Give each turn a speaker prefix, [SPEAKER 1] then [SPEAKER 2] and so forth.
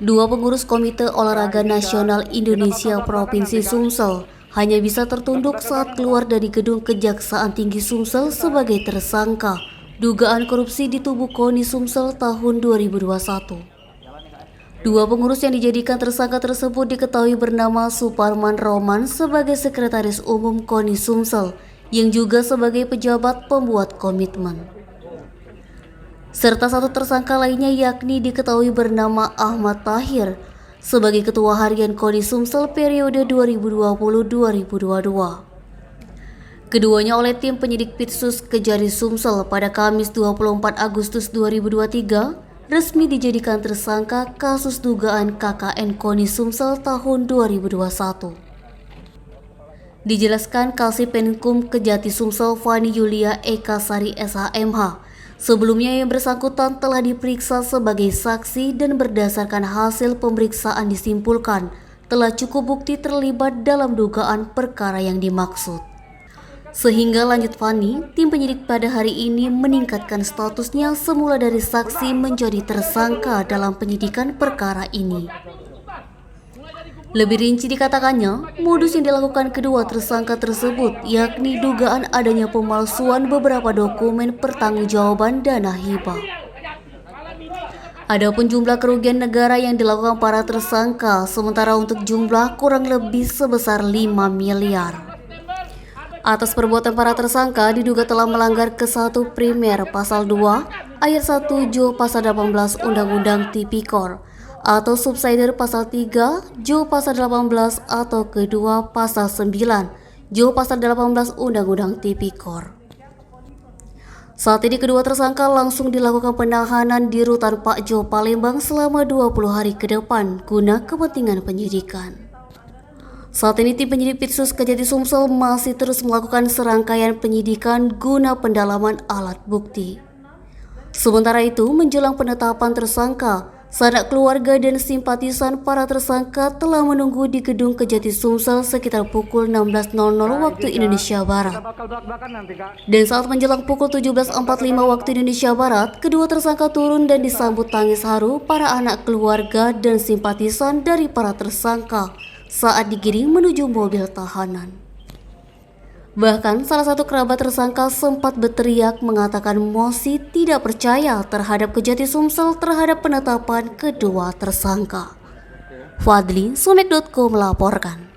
[SPEAKER 1] Dua pengurus Komite Olahraga Nasional Indonesia Provinsi Sumsel hanya bisa tertunduk saat keluar dari gedung Kejaksaan Tinggi Sumsel sebagai tersangka dugaan korupsi di tubuh KONI Sumsel tahun 2021. Dua pengurus yang dijadikan tersangka tersebut diketahui bernama Suparman Roman sebagai Sekretaris Umum KONI Sumsel yang juga sebagai pejabat pembuat komitmen. Serta satu tersangka lainnya yakni diketahui bernama Ahmad Tahir sebagai Ketua Harian KONI Sumsel periode 2020-2022. Keduanya oleh tim penyidik Pitsus Kejari Sumsel pada Kamis 24 Agustus 2023 resmi dijadikan tersangka kasus dugaan KKN KONI Sumsel tahun 2021. Dijelaskan Kalsipenkum Kejati Sumsel Fani Yulia Eka Sari SHMH. Sebelumnya yang bersangkutan telah diperiksa sebagai saksi dan berdasarkan hasil pemeriksaan disimpulkan telah cukup bukti terlibat dalam dugaan perkara yang dimaksud. Sehingga lanjut Fani, tim penyidik pada hari ini meningkatkan statusnya semula dari saksi menjadi tersangka dalam penyidikan perkara ini. Lebih rinci dikatakannya, modus yang dilakukan kedua tersangka tersebut yakni dugaan adanya pemalsuan beberapa dokumen pertanggungjawaban dana hibah. Adapun jumlah kerugian negara yang dilakukan para tersangka sementara untuk jumlah kurang lebih sebesar 5 miliar. Atas perbuatan para tersangka diduga telah melanggar ke-1 Primer Pasal 2 Ayat 1 Jo Pasal 18 Undang-Undang Tipikor atau Subsidiar Pasal 3 Jo Pasal 18 atau kedua Pasal 9 Jo Pasal 18 Undang-Undang Tipikor. Saat ini kedua tersangka langsung dilakukan penahanan di Rutan Pak Jo Palembang selama 20 hari ke depan guna kepentingan penyidikan. Saat ini tim penyidik Pitsus Kejati Sumsel masih terus melakukan serangkaian penyidikan guna pendalaman alat bukti. Sementara itu menjelang penetapan tersangka, sanak keluarga dan simpatisan para tersangka telah menunggu di gedung Kejati Sumsel sekitar pukul 16.00 waktu Indonesia Barat. Dan saat menjelang pukul 17.45 waktu Indonesia Barat, kedua tersangka turun dan disambut tangis haru para anak keluarga dan simpatisan dari para tersangka saat digiring menuju mobil tahanan. Bahkan salah satu kerabat tersangka sempat berteriak mengatakan Mosi tidak percaya terhadap Kejati Sumsel terhadap penetapan kedua tersangka. Fadli, Sumek.co melaporkan.